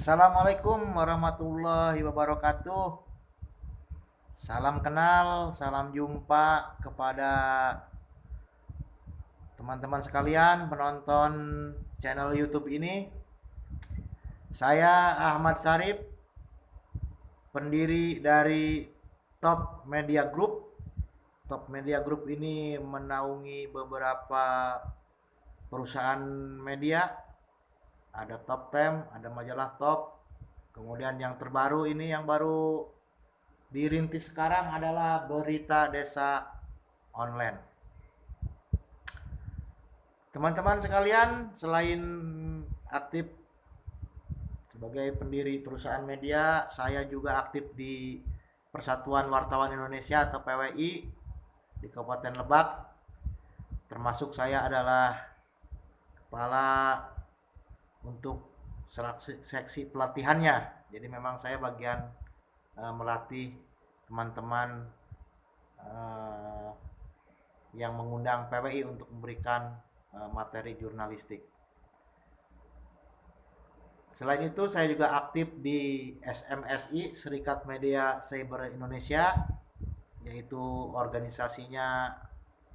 Assalamualaikum warahmatullahi wabarakatuh. Salam kenal, salam jumpa kepada teman-teman sekalian penonton channel YouTube ini. Saya Ahmad Sarip, pendiri dari Top Media Group. Top Media Group ini menaungi beberapa perusahaan media. Ada Top 10, ada majalah Top. Kemudian yang terbaru ini yang baru dirintis sekarang adalah Berita Desa Online. Teman-teman sekalian, selain aktif sebagai pendiri perusahaan media, saya juga aktif di Persatuan Wartawan Indonesia atau PWI di Kabupaten Lebak. Termasuk saya adalah kepala untuk seksi pelatihannya. Jadi memang saya bagian melatih teman-teman yang mengundang PWI untuk memberikan materi jurnalistik. Selain itu saya juga aktif di SMSI, Serikat Media Cyber Indonesia, yaitu organisasinya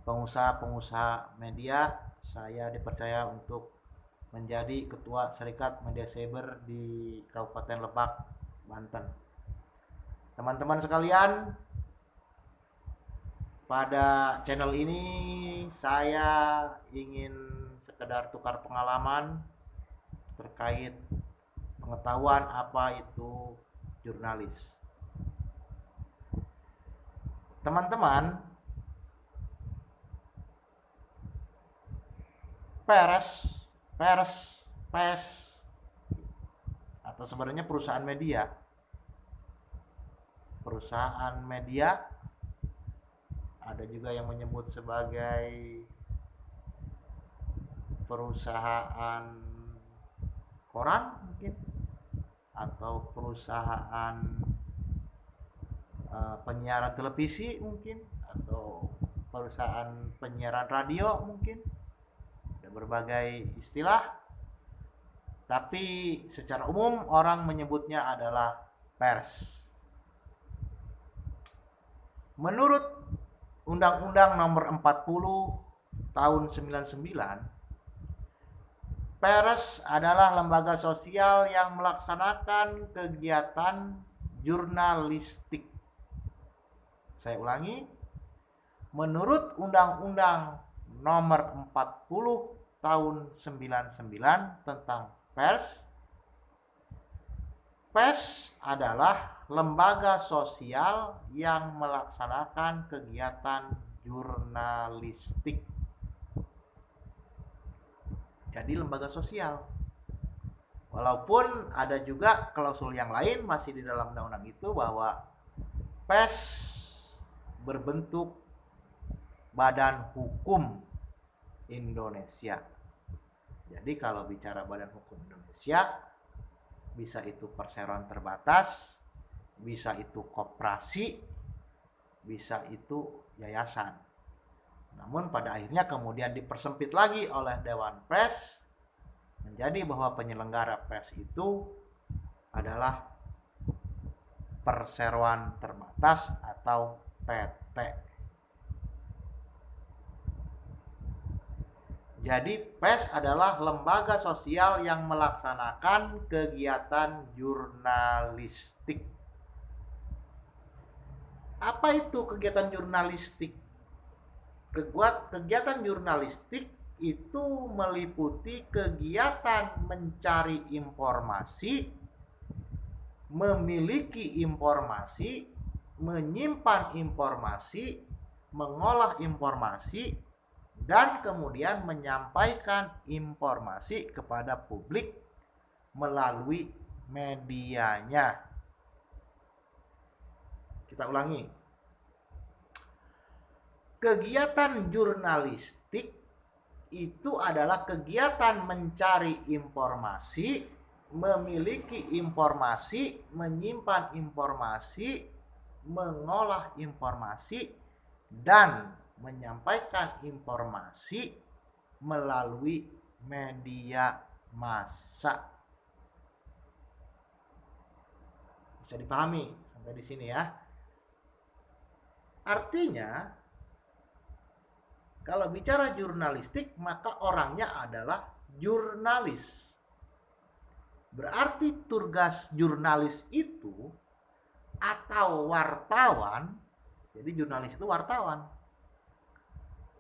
pengusaha-pengusaha media. Saya dipercaya untuk menjadi ketua Serikat Media Cyber di Kabupaten Lebak, Banten. Teman-teman sekalian, pada channel ini saya ingin sekedar tukar pengalaman terkait pengetahuan apa itu jurnalis. Teman-teman, pers atau sebenarnya perusahaan media ada juga yang menyebut sebagai perusahaan koran mungkin, atau perusahaan penyiaran televisi mungkin, atau perusahaan penyiaran radio mungkin. Ada berbagai istilah, tapi secara umum orang menyebutnya adalah pers. Menurut Undang-Undang Nomor 40 tahun 99, pers adalah lembaga sosial yang melaksanakan kegiatan jurnalistik. Saya ulangi, menurut Undang-Undang Nomor 40 tahun 99 tentang pers, pers adalah lembaga sosial yang melaksanakan kegiatan jurnalistik. Jadi lembaga sosial. Walaupun ada juga klausul yang lain masih di dalam undang-undang itu bahwa pers berbentuk badan hukum Indonesia. Jadi kalau bicara badan hukum Indonesia, bisa itu perseroan terbatas, bisa itu koperasi, bisa itu yayasan. Namun pada akhirnya kemudian dipersempit lagi oleh Dewan Pers menjadi bahwa penyelenggara pers itu adalah perseroan terbatas atau PT. Jadi pers adalah lembaga sosial yang melaksanakan kegiatan jurnalistik. Apa itu kegiatan jurnalistik? Kegiatan jurnalistik itu meliputi kegiatan mencari informasi, memiliki informasi, menyimpan informasi, mengolah informasi, dan kemudian menyampaikan informasi kepada publik melalui medianya. Kita ulangi. Kegiatan jurnalistik itu adalah kegiatan mencari informasi, memiliki informasi, menyimpan informasi, mengolah informasi, dan menyampaikan informasi melalui media massa. Bisa dipahami sampai di sini ya. Artinya, kalau bicara jurnalistik, maka orangnya adalah jurnalis. Berarti tugas jurnalis itu atau wartawan, jadi jurnalis itu wartawan.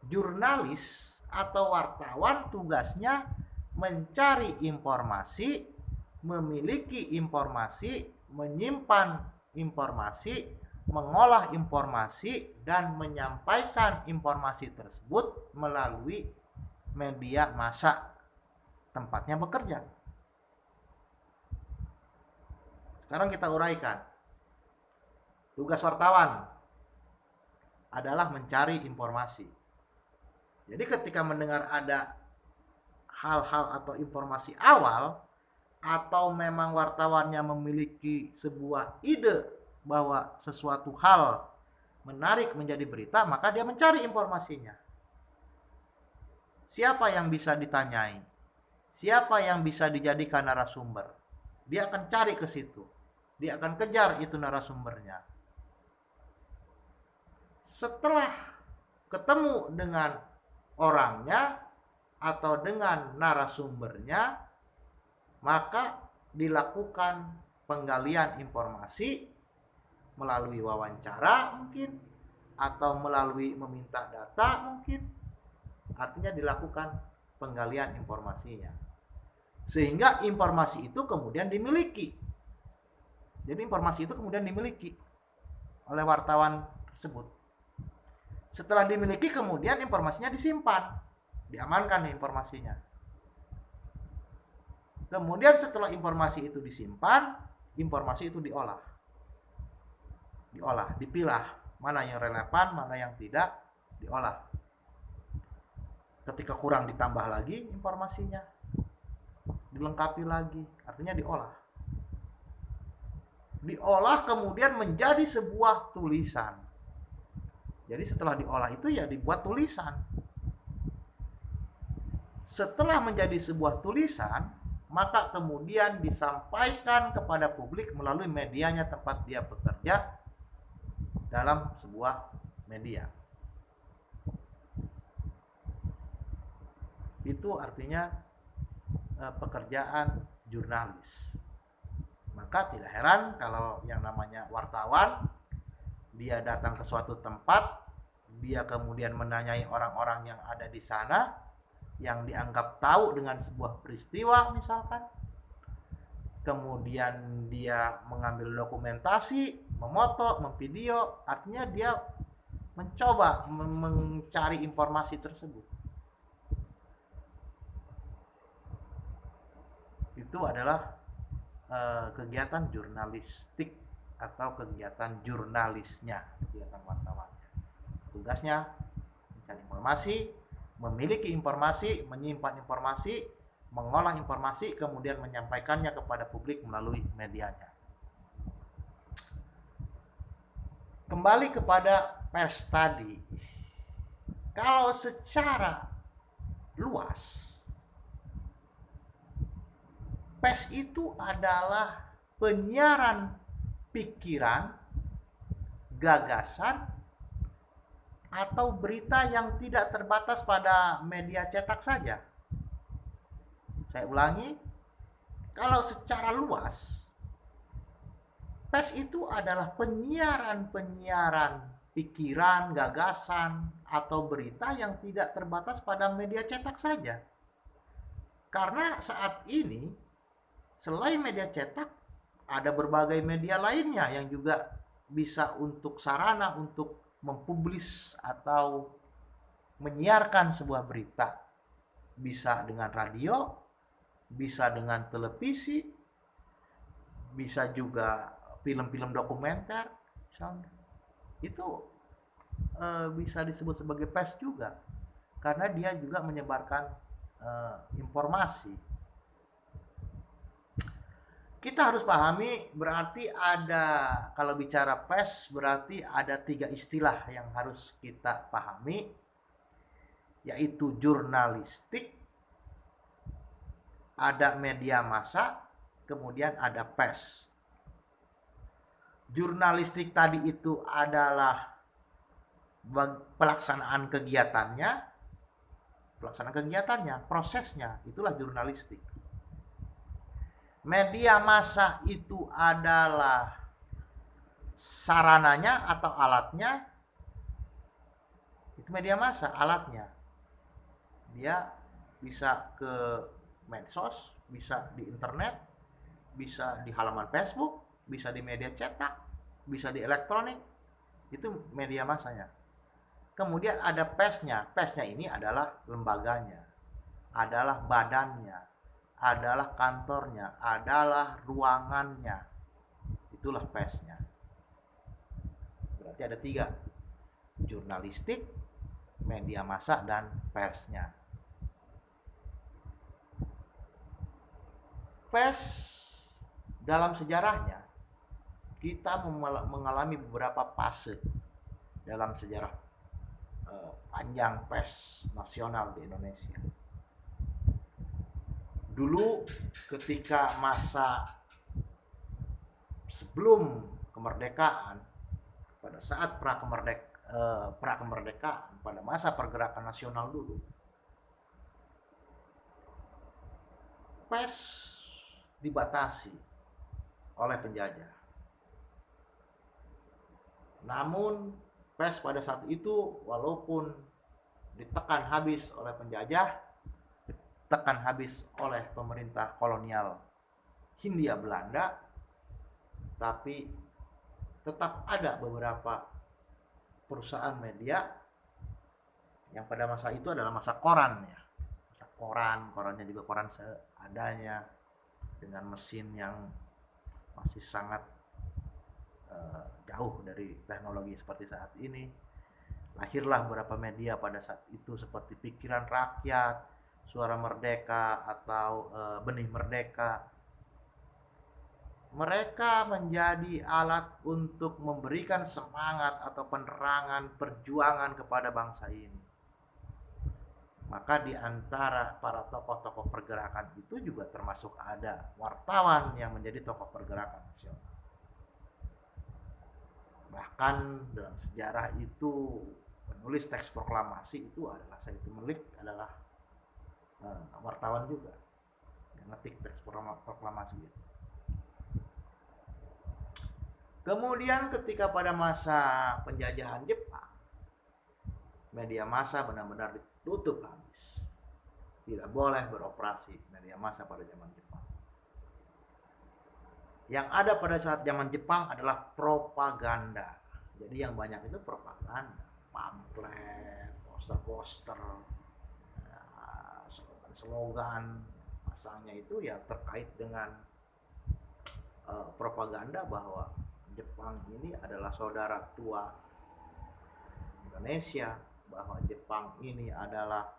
Jurnalis atau wartawan tugasnya mencari informasi, memiliki informasi, menyimpan informasi, mengolah informasi, dan menyampaikan informasi tersebut melalui media massa tempatnya bekerja. Sekarang kita uraikan. Tugas wartawan adalah mencari informasi. Jadi ketika mendengar ada hal-hal atau informasi awal, atau memang wartawannya memiliki sebuah ide bahwa sesuatu hal menarik menjadi berita, maka dia mencari informasinya. Siapa yang bisa ditanyai? Siapa yang bisa dijadikan narasumber? Dia akan cari ke situ. Dia akan kejar itu narasumbernya. Setelah ketemu dengan orangnya atau dengan narasumbernya, maka dilakukan penggalian informasi melalui wawancara mungkin, atau melalui meminta data mungkin. Artinya dilakukan penggalian informasinya, sehingga informasi itu kemudian dimiliki. Jadi informasi itu kemudian dimiliki oleh wartawan tersebut. Setelah dimiliki, kemudian informasinya disimpan, diamankan informasinya. Kemudian setelah informasi itu disimpan, informasi itu diolah, dipilah, mana yang relevan, mana yang tidak, diolah. Ketika kurang ditambah lagi informasinya, dilengkapi lagi, artinya diolah. Diolah kemudian menjadi sebuah tulisan. Jadi setelah diolah itu ya dibuat tulisan. Setelah menjadi sebuah tulisan, maka kemudian disampaikan kepada publik melalui medianya tempat dia bekerja dalam sebuah media. Itu artinya pekerjaan jurnalis. Maka tidak heran kalau yang namanya wartawan, dia datang ke suatu tempat, dia kemudian menanyai orang-orang yang ada di sana, yang dianggap tahu dengan sebuah peristiwa misalkan. Kemudian dia mengambil dokumentasi, memoto, memvideo, artinya dia mencoba mencari informasi tersebut. Itu adalah kegiatan jurnalistik atau kegiatan jurnalisnya, kegiatan wartawannya. Tugasnya mencari informasi, memiliki informasi, menyimpan informasi, mengolah informasi, kemudian menyampaikannya kepada publik melalui medianya. Kembali kepada pers tadi, kalau secara luas, pers itu adalah penyiaran pikiran, gagasan, atau berita yang tidak terbatas pada media cetak saja. Saya ulangi, kalau secara luas, pers itu adalah penyiaran pikiran, gagasan, atau berita yang tidak terbatas pada media cetak saja. Karena saat ini, selain media cetak, ada berbagai media lainnya yang juga bisa untuk sarana untuk mempublis atau menyiarkan sebuah berita. Bisa dengan radio, bisa dengan televisi, bisa juga film-film dokumenter misalnya. Itu bisa disebut sebagai pers juga, karena dia juga menyebarkan informasi. Kita harus pahami, berarti ada, kalau bicara pers berarti ada 3 istilah yang harus kita pahami, yaitu jurnalistik, ada media massa, kemudian ada pers. Jurnalistik tadi itu adalah pelaksanaan kegiatannya, prosesnya, itulah jurnalistik. Media massa itu adalah sarananya atau alatnya, itu media massa alatnya. Dia bisa ke medsos, bisa di internet, bisa di halaman Facebook, bisa di media cetak, bisa di elektronik, itu media massanya. Kemudian ada pesnya. Pesnya ini adalah lembaganya, adalah badannya, adalah kantornya, adalah ruangannya. Itulah pesnya. Berarti ada 3. Jurnalistik, media massa, dan persnya. Pers dalam sejarahnya, kita mengalami beberapa fase dalam sejarah panjang pers nasional di Indonesia. Dulu ketika masa sebelum kemerdekaan, pada saat pra-kemerdekaan, pada masa pergerakan nasional dulu, pers dibatasi oleh penjajah. Namun pers pada saat itu walaupun ditekan habis oleh penjajah, ditekan habis oleh pemerintah kolonial Hindia Belanda, tapi tetap ada beberapa perusahaan media yang pada masa itu adalah masa koran ya. Masa korannya juga koran seadanya dengan mesin yang masih sangat jauh dari teknologi seperti saat ini. Lahirlah beberapa media pada saat itu seperti Pikiran Rakyat, Suara Merdeka, atau Benih Merdeka. Mereka menjadi alat untuk memberikan semangat atau penerangan perjuangan kepada bangsa ini. Maka di antara para tokoh-tokoh pergerakan itu juga termasuk ada wartawan yang menjadi tokoh pergerakan nasional. Bahkan dalam sejarah itu penulis teks proklamasi itu adalah Said Melik, adalah wartawan juga yang ngetik teks proklamasi itu. Kemudian ketika pada masa penjajahan Jepang, media massa benar-benar ditutup habis. Tidak boleh beroperasi media massa pada zaman Jepang. Yang ada pada saat zaman Jepang adalah propaganda. Jadi yang banyak itu propaganda, pamflet, poster-poster, slogan masangnya itu ya terkait dengan propaganda bahwa Jepang ini adalah saudara tua Indonesia, bahwa Jepang ini adalah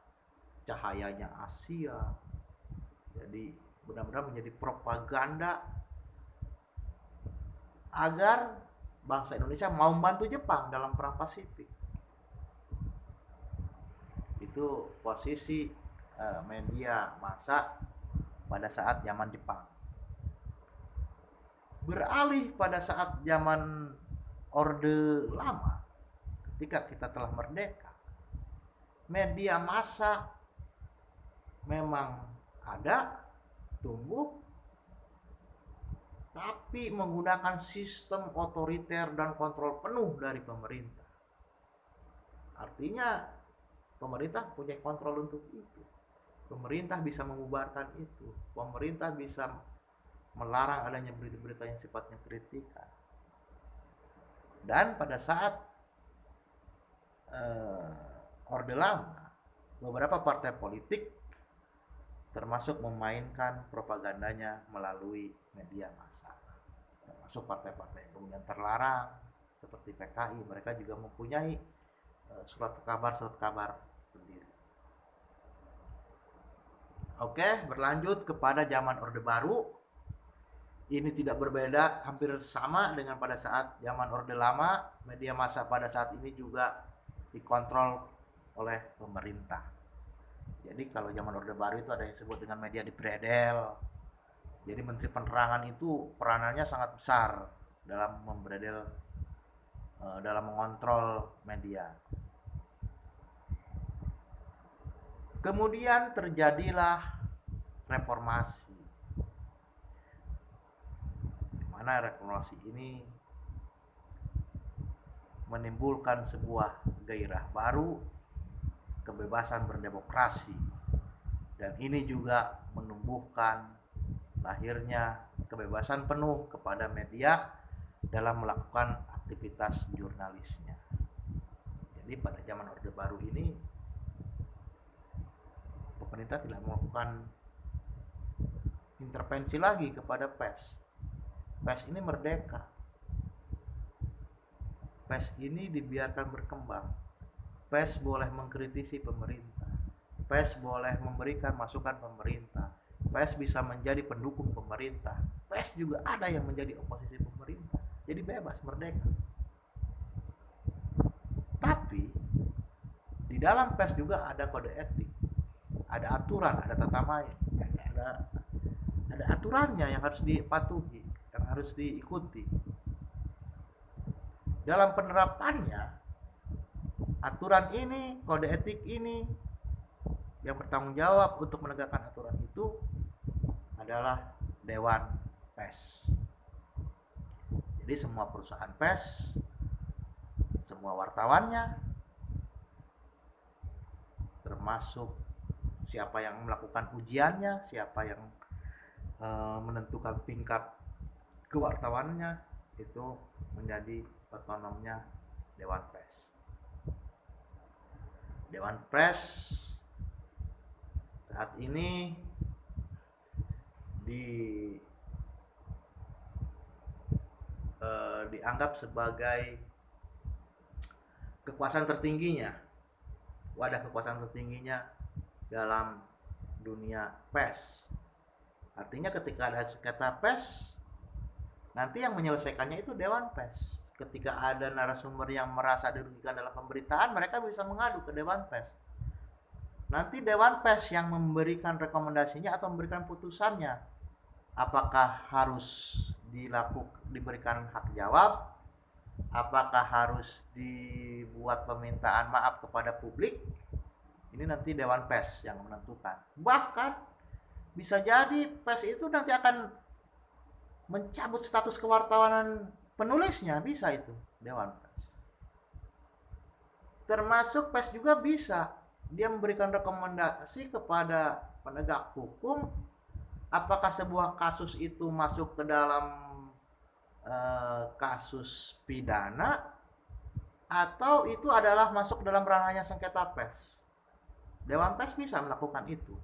cahayanya Asia. Jadi benar-benar menjadi propaganda agar bangsa Indonesia mau membantu Jepang dalam perang Pasifik. Itu posisi media massa pada saat zaman Jepang. Beralih pada saat zaman Orde Lama, ketika kita telah merdeka, media massa memang ada, tumbuh, tapi menggunakan sistem otoriter dan kontrol penuh dari pemerintah. Artinya pemerintah punya kontrol untuk itu. Pemerintah bisa mengubarkan itu. Pemerintah bisa melarang adanya berita-berita yang sifatnya kritikan. Dan pada saat Orde Lama, beberapa partai politik termasuk memainkan propagandanya melalui media massa. Termasuk partai-partai yang kemudian terlarang seperti PKI, mereka juga mempunyai surat kabar sendiri. Oke, berlanjut kepada zaman Orde Baru. Ini tidak berbeda, hampir sama dengan pada saat zaman Orde Lama. Media massa pada saat ini juga dikontrol oleh pemerintah. Jadi kalau zaman Orde Baru itu ada yang disebut dengan media dibredel. Jadi Menteri Penerangan itu peranannya sangat besar. dalam membredel, dalam mengontrol media. Kemudian terjadilah reformasi, di mana reformasi ini menimbulkan sebuah gairah baru, kebebasan berdemokrasi, dan ini juga menumbuhkan lahirnya kebebasan penuh kepada media dalam melakukan aktivitas jurnalisnya. Jadi pada zaman Orde Baru ini pemerintah tidak melakukan intervensi lagi kepada pers. Pers ini merdeka. Pers ini dibiarkan berkembang. Pers boleh mengkritisi pemerintah. Pers boleh memberikan masukan pemerintah. Pers bisa menjadi pendukung pemerintah. Pers juga ada yang menjadi oposisi pemerintah. Jadi bebas, merdeka. Tapi di dalam pers juga ada kode etik, ada aturan, ada tata main, ada aturannya yang harus dipatuhi, yang harus diikuti. Dalam penerapannya, aturan ini, kode etik ini, yang bertanggung jawab untuk menegakkan aturan itu adalah Dewan Pers. Jadi semua perusahaan pers, semua wartawannya, termasuk siapa yang melakukan ujiannya, siapa yang menentukan tingkat kewartawannya, itu menjadi otonomnya Dewan Pers. Dewan Pers saat ini dianggap sebagai kekuasaan tertingginya, wadah kekuasaan tertingginya dalam dunia pers. Artinya ketika ada sengketa pers, nanti yang menyelesaikannya itu Dewan Pers. Ketika ada narasumber yang merasa dirugikan dalam pemberitaan, mereka bisa mengadu ke Dewan Pers. Nanti Dewan Pers yang memberikan rekomendasinya atau memberikan putusannya. Apakah harus diberikan hak jawab? Apakah harus dibuat permintaan maaf kepada publik? Ini nanti Dewan Pers yang menentukan. Bahkan bisa jadi pers itu nanti akan mencabut status kewartawanan penulisnya, bisa itu Dewan Pers. Termasuk pers juga bisa dia memberikan rekomendasi kepada penegak hukum, apakah sebuah kasus itu masuk ke dalam kasus pidana atau itu adalah masuk dalam ranahnya sengketa pers. Dewan Pers bisa melakukan itu.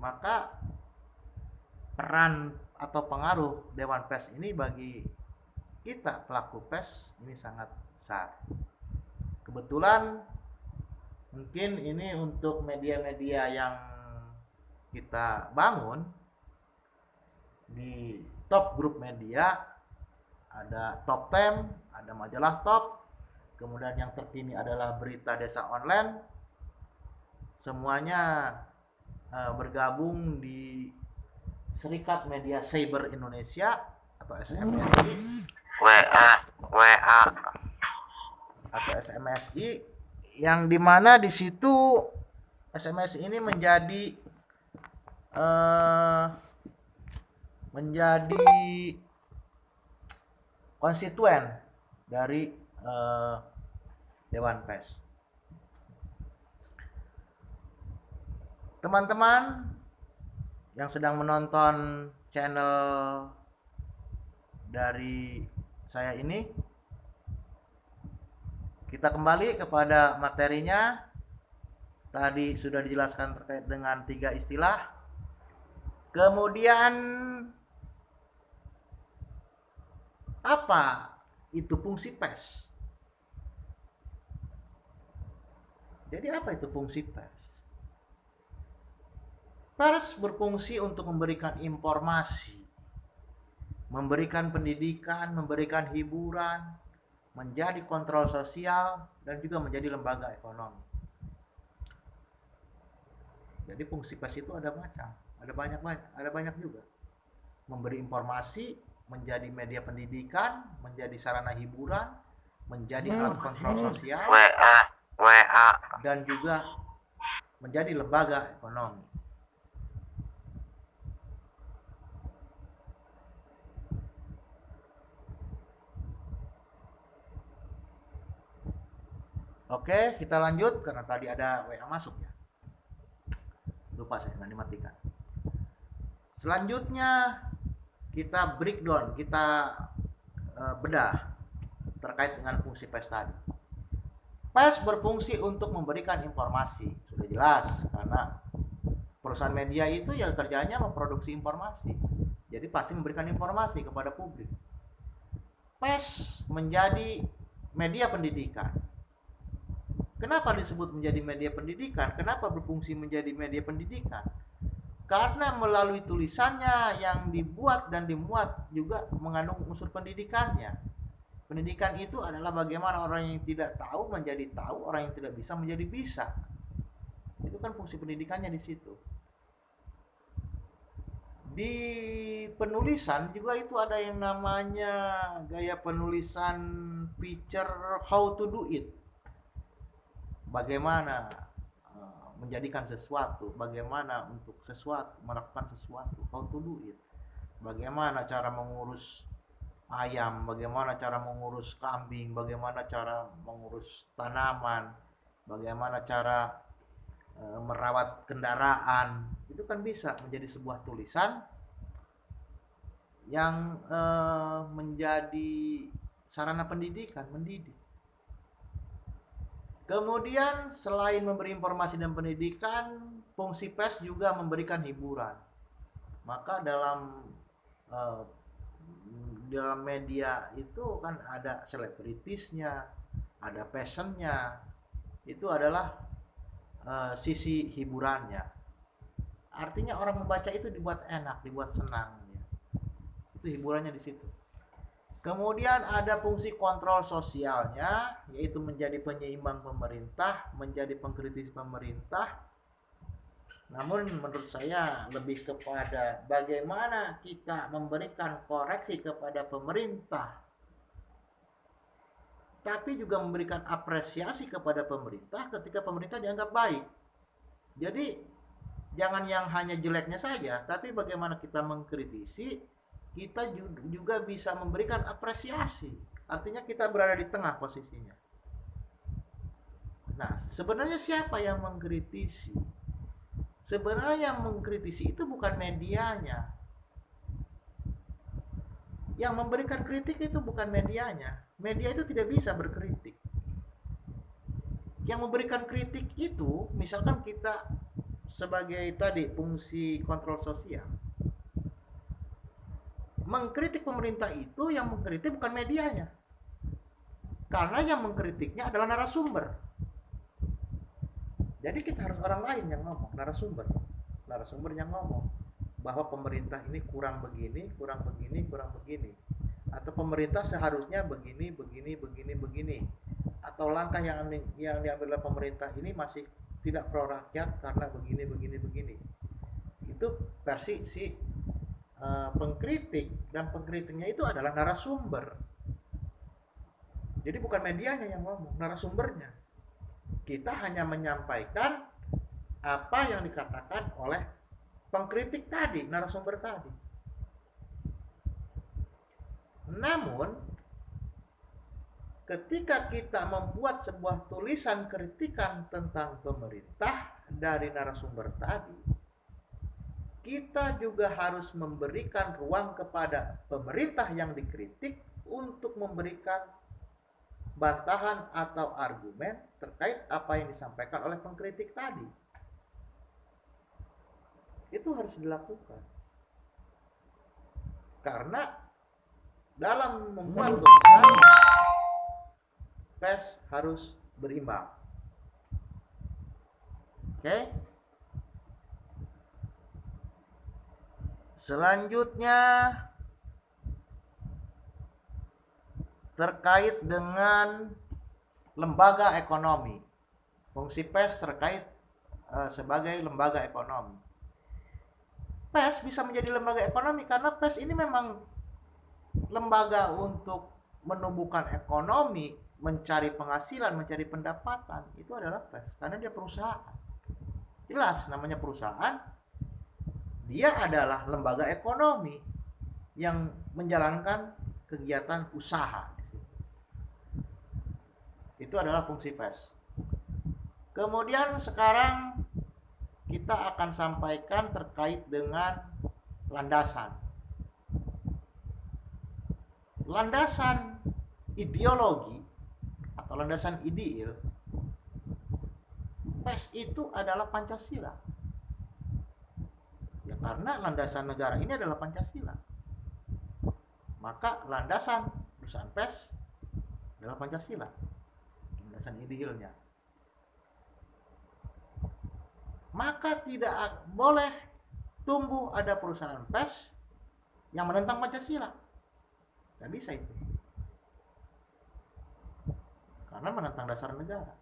Maka peran atau pengaruh Dewan Pers ini bagi kita pelaku pers ini sangat besar. Kebetulan mungkin ini untuk media-media yang kita bangun di top grup media, ada Top 10, ada majalah Top, kemudian yang terkini adalah berita desa online. Semuanya bergabung di Serikat Media Cyber Indonesia atau SMSI, WA atau SMSI, yang dimana di situ SMSI ini menjadi konstituen dari Dewan Pers. Teman-teman yang sedang menonton channel dari saya ini, kita kembali kepada materinya. Tadi sudah dijelaskan terkait dengan 3 istilah. Kemudian apa itu fungsi pers? Jadi apa itu fungsi pers? Pers berfungsi untuk memberikan informasi, memberikan pendidikan, memberikan hiburan, menjadi kontrol sosial, dan juga menjadi lembaga ekonomi. Jadi fungsi pers itu ada banyak juga. Memberi informasi, menjadi media pendidikan, menjadi sarana hiburan, menjadi alat kontrol sosial, dan juga menjadi lembaga ekonomi. Oke, kita lanjut karena tadi ada WA masuk ya. Lupa saya nggak dimatikan. Selanjutnya kita breakdown, kita bedah terkait dengan fungsi PES tadi. PES berfungsi untuk memberikan informasi, sudah jelas, karena perusahaan media itu ya kerjanya memproduksi informasi, jadi pasti memberikan informasi kepada publik. PES menjadi media pendidikan. Kenapa disebut menjadi media pendidikan? Kenapa berfungsi menjadi media pendidikan? Karena melalui tulisannya yang dibuat dan dimuat juga mengandung unsur pendidikannya. Pendidikan itu adalah bagaimana orang yang tidak tahu menjadi tahu, orang yang tidak bisa menjadi bisa. Itu kan fungsi pendidikannya di situ. Di penulisan juga itu ada yang namanya gaya penulisan picture how to do it. Bagaimana menjadikan sesuatu, bagaimana untuk sesuatu, melakukan sesuatu, how to do it. Bagaimana cara mengurus ayam, bagaimana cara mengurus kambing, bagaimana cara mengurus tanaman, bagaimana cara merawat kendaraan. Itu kan bisa menjadi sebuah tulisan yang menjadi sarana pendidikan, mendidik. Kemudian selain memberi informasi dan pendidikan, fungsi PES juga memberikan hiburan. Maka dalam media itu kan ada selebritisnya, ada passionnya, itu adalah sisi hiburannya. Artinya orang membaca itu dibuat enak, dibuat senang. Itu hiburannya di situ. Kemudian ada fungsi kontrol sosialnya, yaitu menjadi penyeimbang pemerintah, menjadi pengkritis pemerintah. Namun menurut saya lebih kepada bagaimana kita memberikan koreksi kepada pemerintah, tapi juga memberikan apresiasi kepada pemerintah ketika pemerintah dianggap baik. Jadi jangan yang hanya jeleknya saja, tapi bagaimana kita mengkritisi, kita juga bisa memberikan apresiasi. Artinya kita berada di tengah posisinya. Nah, sebenarnya siapa yang mengkritisi? Sebenarnya yang mengkritisi itu bukan medianya. Yang memberikan kritik itu bukan medianya. Media itu tidak bisa berkritik. Yang memberikan kritik itu, misalkan kita sebagai tadi fungsi kontrol sosial, mengkritik pemerintah itu yang mengkritik bukan medianya. Karena yang mengkritiknya adalah narasumber. Jadi kita harus orang lain yang ngomong, narasumber. Narasumber yang ngomong bahwa pemerintah ini kurang begini, kurang begini, kurang begini. Atau pemerintah seharusnya begini, begini, begini, begini. Atau langkah yang diambil oleh pemerintah ini masih tidak pro rakyat karena begini, begini, begini. Itu versi si pengkritik, dan pengkritiknya itu adalah narasumber. Jadi bukan medianya yang ngomong, narasumbernya. Kita hanya menyampaikan apa yang dikatakan oleh pengkritik tadi, narasumber tadi. Namun ketika kita membuat sebuah tulisan kritikan tentang pemerintah dari narasumber tadi, kita juga harus memberikan ruang kepada pemerintah yang dikritik untuk memberikan bantahan atau argumen terkait apa yang disampaikan oleh pengkritik tadi. Itu harus dilakukan. Karena dalam membuat tulisan, PES harus berimbang. Oke? Selanjutnya terkait dengan lembaga ekonomi. Fungsi PES terkait sebagai lembaga ekonomi. PES bisa menjadi lembaga ekonomi karena PES ini memang lembaga untuk menumbuhkan ekonomi, mencari penghasilan, mencari pendapatan, itu adalah pers. Karena dia perusahaan. Jelas namanya perusahaan, dia adalah lembaga ekonomi yang menjalankan kegiatan usaha. Itu adalah fungsi pers. Kemudian sekarang kita akan sampaikan terkait dengan landasan. Landasan ideologi atau landasan ideal pers itu adalah Pancasila. Ya karena landasan negara ini adalah Pancasila. Maka landasan perusahaan pers adalah Pancasila. Landasan idealnya. Maka tidak boleh tumbuh ada perusahaan pers yang menentang Pancasila. Tidak bisa itu. Karena menentang dasar negara.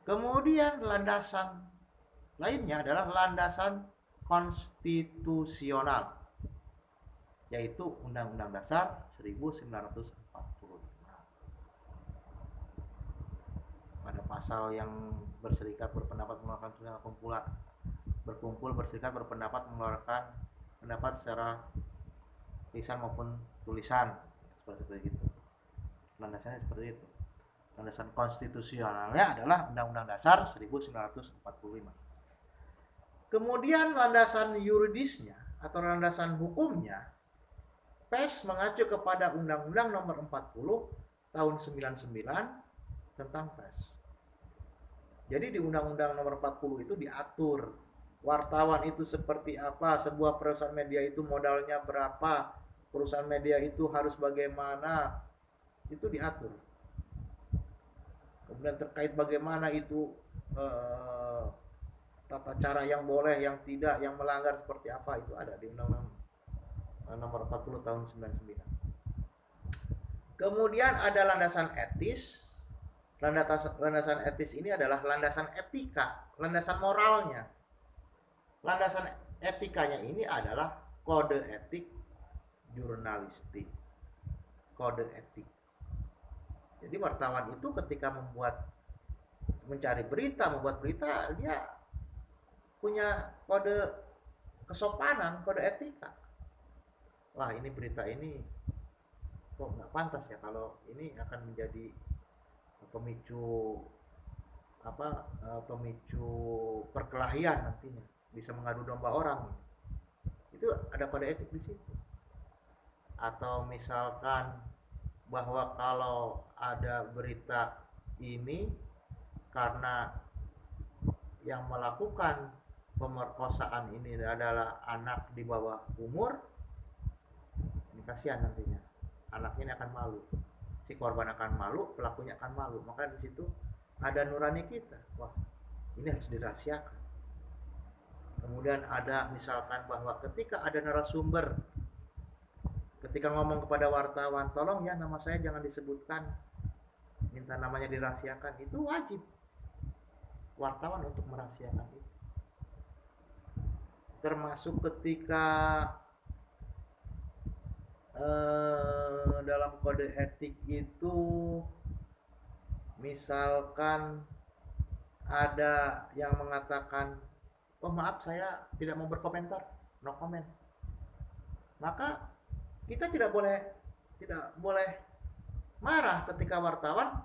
Kemudian landasan lainnya adalah landasan konstitusional, yaitu Undang-Undang Dasar 1945. Pada pasal yang berserikat berpendapat mengeluarkan berkumpul berserikat berpendapat mengeluarkan pendapat secara lisan maupun tulisan, seperti itu. Landasannya seperti itu. Landasan konstitusionalnya adalah Undang-Undang Dasar 1945. Kemudian landasan yuridisnya atau landasan hukumnya, pers mengacu kepada Undang-Undang Nomor 40 tahun 99 tentang pers. Jadi di Undang-Undang Nomor 40 itu diatur wartawan itu seperti apa, sebuah perusahaan media itu modalnya berapa, perusahaan media itu harus bagaimana, itu diatur. Kemudian terkait bagaimana itu tata cara yang boleh, yang tidak, yang melanggar seperti apa, itu ada di Undang-Undang Nomor 40 tahun 99. Kemudian ada landasan etis. Landasan etis ini adalah landasan etika, landasan moralnya. Landasan etikanya ini adalah kode etik jurnalistik. Kode etik. Jadi wartawan itu ketika membuat berita, dia punya kode kesopanan, kode etika. Wah, ini berita ini kok nggak pantas ya, kalau ini akan menjadi pemicu perkelahian nantinya, bisa mengadu domba orang. Itu ada kode etik di situ. Atau misalkan bahwa kalau ada berita ini karena yang melakukan pemerkosaan ini adalah anak di bawah umur, ini kasihan nantinya, anaknya ini akan malu, si korban akan malu, pelakunya akan malu. Maka di situ ada nurani kita, wah ini harus dirahasiakan. Kemudian ada misalkan bahwa ketika ada narasumber, ketika ngomong kepada wartawan, tolong ya nama saya jangan disebutkan, minta namanya dirahasiakan, itu wajib wartawan untuk merahasiakan itu. Termasuk ketika dalam kode etik itu misalkan ada yang mengatakan, oh maaf saya tidak mau berkomentar, no comment, maka kita tidak boleh marah ketika wartawan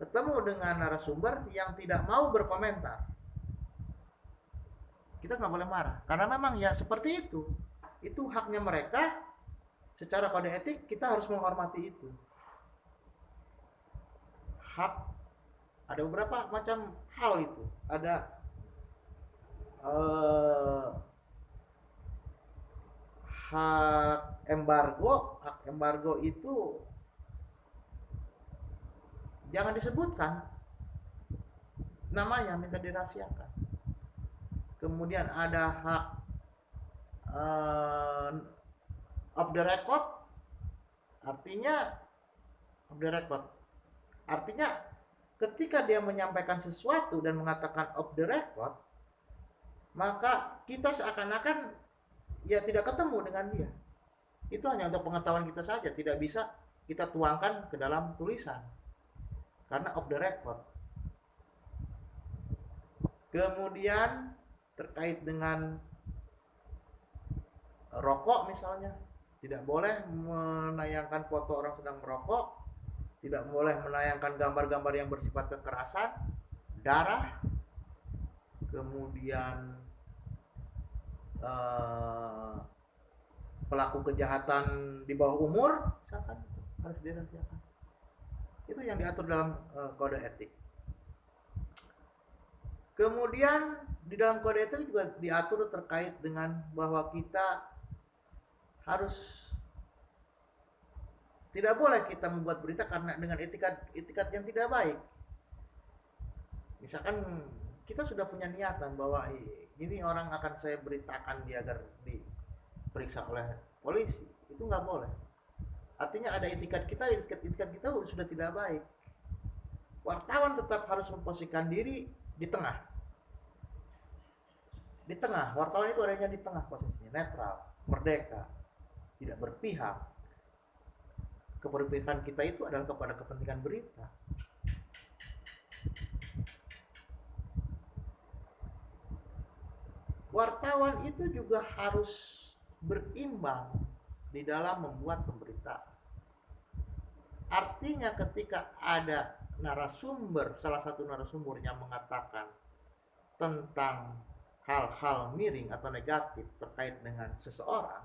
ketemu dengan narasumber yang tidak mau berkomentar. Kita nggak boleh marah, karena memang ya seperti itu haknya mereka. Secara kode etik kita harus menghormati itu. Hak, ada beberapa macam hal itu. Ada hak embargo itu jangan disebutkan namanya, minta dirahasiakan. Kemudian ada hak off the record, artinya ketika dia menyampaikan sesuatu dan mengatakan off the record, maka kita seakan-akan ya tidak ketemu dengan dia. Itu hanya untuk pengetahuan kita saja, tidak bisa kita tuangkan ke dalam tulisan karena off the record. Kemudian terkait dengan rokok misalnya, tidak boleh menayangkan foto orang sedang merokok, tidak boleh menayangkan gambar-gambar yang bersifat kekerasan, darah, kemudian pelaku kejahatan di bawah umur misalkan harus dirahasiakan. Itu yang diatur dalam kode etik. Kemudian di dalam kode etik juga diatur terkait dengan bahwa kita harus tidak boleh kita membuat berita karena dengan etikat yang tidak baik. Misalkan kita sudah punya niatan bahwa ini orang akan saya beritakan dia agar diperiksa oleh polisi, itu nggak boleh. Artinya ada etikat kita sudah tidak baik. Wartawan tetap harus memposisikan diri di tengah. Di tengah, wartawan itu adanya di tengah posisinya, netral, merdeka, tidak berpihak. Keberpihakan kita itu adalah kepada kepentingan berita. Wartawan itu juga harus berimbang di dalam membuat pemberitaan. Artinya ketika ada narasumber, salah satu narasumber yang mengatakan tentang hal-hal miring atau negatif terkait dengan seseorang,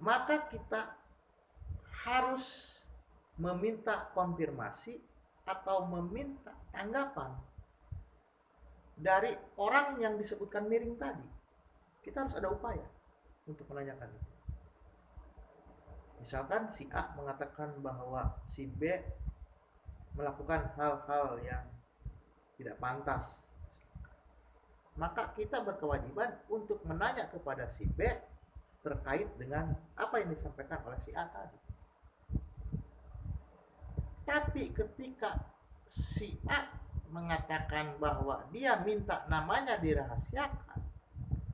maka kita harus meminta konfirmasi atau meminta tanggapan dari orang yang disebutkan miring tadi. Kita harus ada upaya untuk menanyakan itu. Misalkan si A mengatakan bahwa si B melakukan hal-hal yang tidak pantas, maka kita berkewajiban untuk menanya kepada si B terkait dengan apa yang disampaikan oleh si A tadi. Tapi ketika si A mengatakan bahwa dia minta namanya dirahasiakan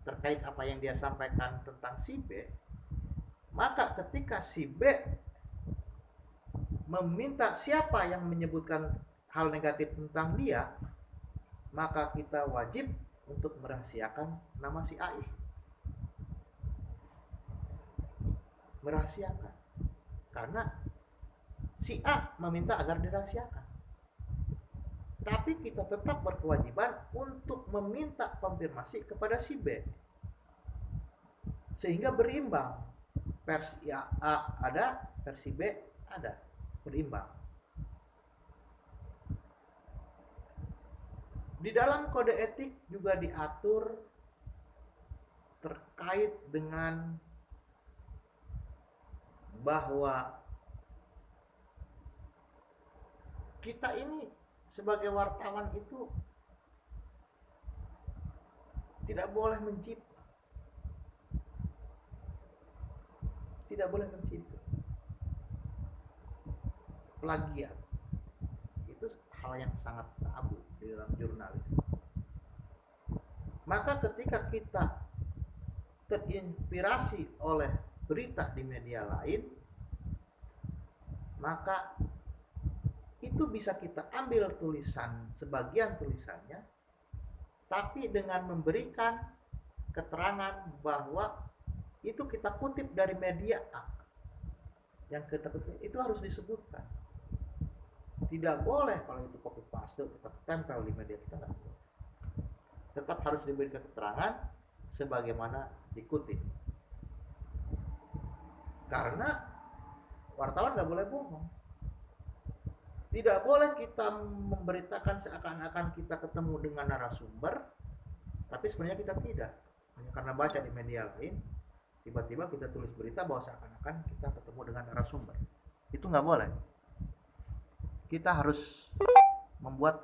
terkait apa yang dia sampaikan tentang si B, maka ketika si B meminta siapa yang menyebutkan hal negatif tentang dia, maka kita wajib untuk merahasiakan nama si A itu. Merahasiakan. Karena si A meminta agar dirahasiakan. Tapi kita tetap berkewajiban untuk meminta konfirmasi kepada si B. Sehingga berimbang. Versi A ada, versi B ada. Berimbang. Di dalam kode etik juga diatur terkait dengan bahwa kita ini sebagai wartawan itu tidak boleh mencipta. Tidak boleh mencipta. Plagiat. Itu hal yang sangat tabu di dalam jurnalis. Maka ketika kita terinspirasi oleh berita di media lain, maka itu bisa kita ambil tulisan, sebagian tulisannya, tapi dengan memberikan keterangan bahwa itu kita kutip dari media A. Yang kita kutip itu harus disebutkan. Tidak boleh kalau itu copy paste tetap tempel di media kita, nggak boleh. Tetap harus diberikan keterangan sebagaimana dikutip. Karena wartawan nggak boleh bohong. Tidak boleh kita memberitakan seakan-akan kita ketemu dengan narasumber, tapi sebenarnya kita tidak. Hanya karena baca di media lain, tiba-tiba kita tulis berita bahwa seakan-akan kita ketemu dengan narasumber. Itu nggak boleh. Kita harus membuat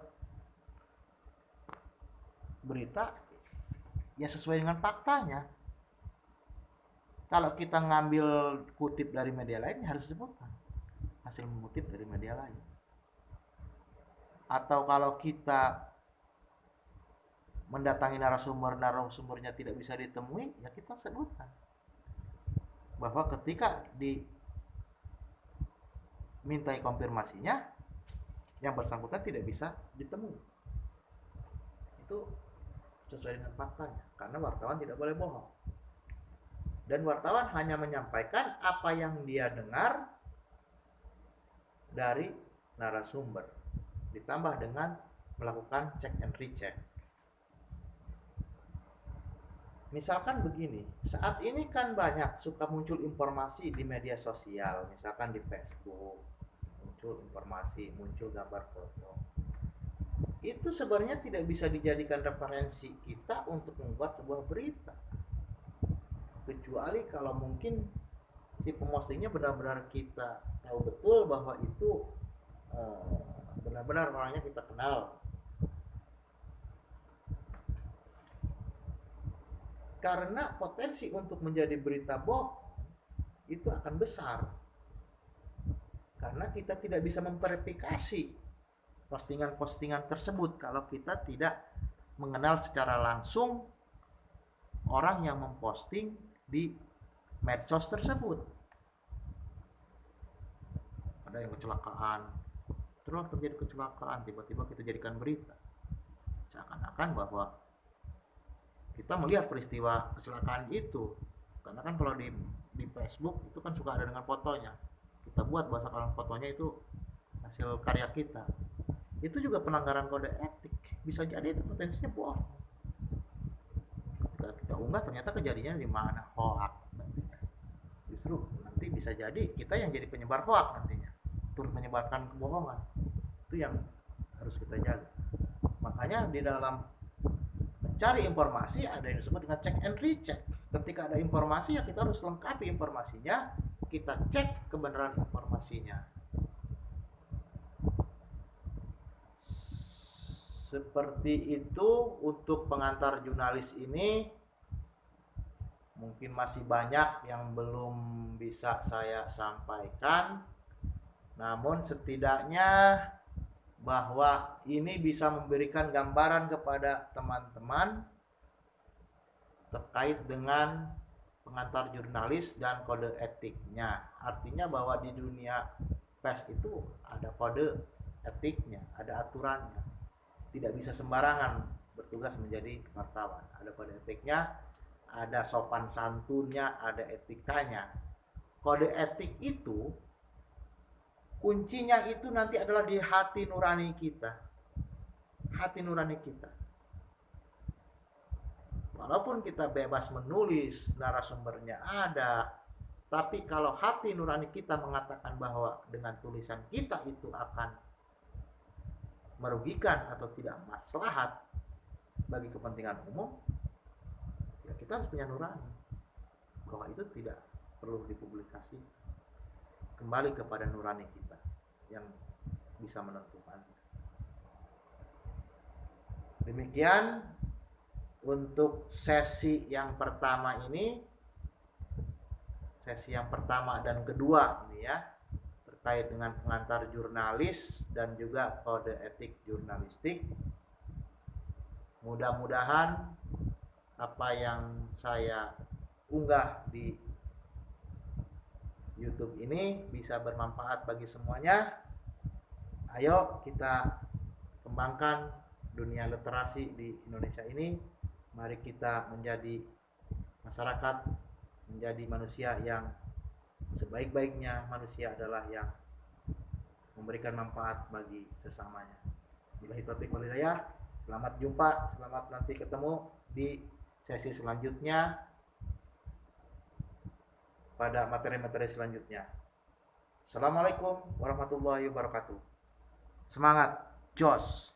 berita ya sesuai dengan faktanya. Kalau kita ngambil kutip dari media lain, ya harus disebutkan hasil mengutip dari media lain. Atau kalau kita mendatangi narasumbernya tidak bisa ditemui, ya kita sebutkan bahwa ketika dimintai konfirmasinya yang bersangkutan tidak bisa ditemui. Itu sesuai dengan faktanya, karena wartawan tidak boleh bohong. Dan wartawan hanya menyampaikan apa yang dia dengar dari narasumber, ditambah dengan melakukan check and recheck. Misalkan begini, saat ini kan banyak suka muncul informasi di media sosial, misalkan di Facebook, muncul informasi, muncul gambar foto. Itu sebenarnya tidak bisa dijadikan referensi kita untuk membuat sebuah berita. Kecuali kalau mungkin si pemostingnya benar-benar kita tahu betul bahwa itu benar-benar orangnya kita kenal. Karena potensi untuk menjadi berita bohong itu akan besar. Karena kita tidak bisa memverifikasi postingan-postingan tersebut kalau kita tidak mengenal secara langsung orang yang memposting di medsos tersebut. Ada yang kecelakaan, terus terjadi kecelakaan, tiba-tiba kita jadikan berita, seakan-akan bahwa kita melihat peristiwa kecelakaan itu. Karena kan kalau di Facebook itu kan suka ada dengan fotonya, kita buat bahasa kalau fotonya itu hasil karya kita. Itu juga pelanggaran kode etik, bisa jadi itu potensinya bohong. Kita unggah ternyata kejadiannya di mana, hoax. Justru nanti bisa jadi kita yang jadi penyebar hoax nantinya, turut menyebarkan kebohongan. Itu yang harus kita jaga. Makanya di dalam mencari informasi ada yang disebut dengan check and recheck. Ketika ada informasi, ya kita harus lengkapi informasinya, kita cek kebenaran informasinya. Seperti itu untuk pengantar jurnalis ini. Mungkin masih banyak yang belum bisa saya sampaikan, namun setidaknya bahwa ini bisa memberikan gambaran kepada teman-teman terkait dengan pengantar jurnalis dan kode etiknya. Artinya bahwa di dunia pers itu ada kode etiknya, ada aturannya. Tidak bisa sembarangan bertugas menjadi wartawan. Ada kode etiknya, ada sopan santunnya, ada etikanya. Kode etik itu kuncinya itu nanti adalah di hati nurani kita. Hati nurani kita. Walaupun kita bebas menulis, narasumbernya ada, tapi kalau hati nurani kita mengatakan bahwa dengan tulisan kita itu akan merugikan atau tidak maslahat bagi kepentingan umum, ya kita harus punya nurani bahwa itu tidak perlu dipublikasi. Kembali kepada nurani kita yang bisa menentukan. Demikian untuk sesi yang pertama ini, sesi yang pertama dan kedua ini ya, terkait dengan pengantar jurnalis dan juga kode etik jurnalistik. Mudah-mudahan apa yang saya unggah di YouTube ini bisa bermanfaat bagi semuanya. Ayo kita kembangkan dunia literasi di Indonesia ini. Mari kita menjadi masyarakat, menjadi manusia yang sebaik-baiknya. Manusia adalah yang memberikan manfaat bagi sesamanya. Billahi taufiq wal hidayah. Selamat jumpa, selamat nanti ketemu di sesi selanjutnya pada materi-materi selanjutnya. Assalamualaikum warahmatullahi wabarakatuh. Semangat, jos!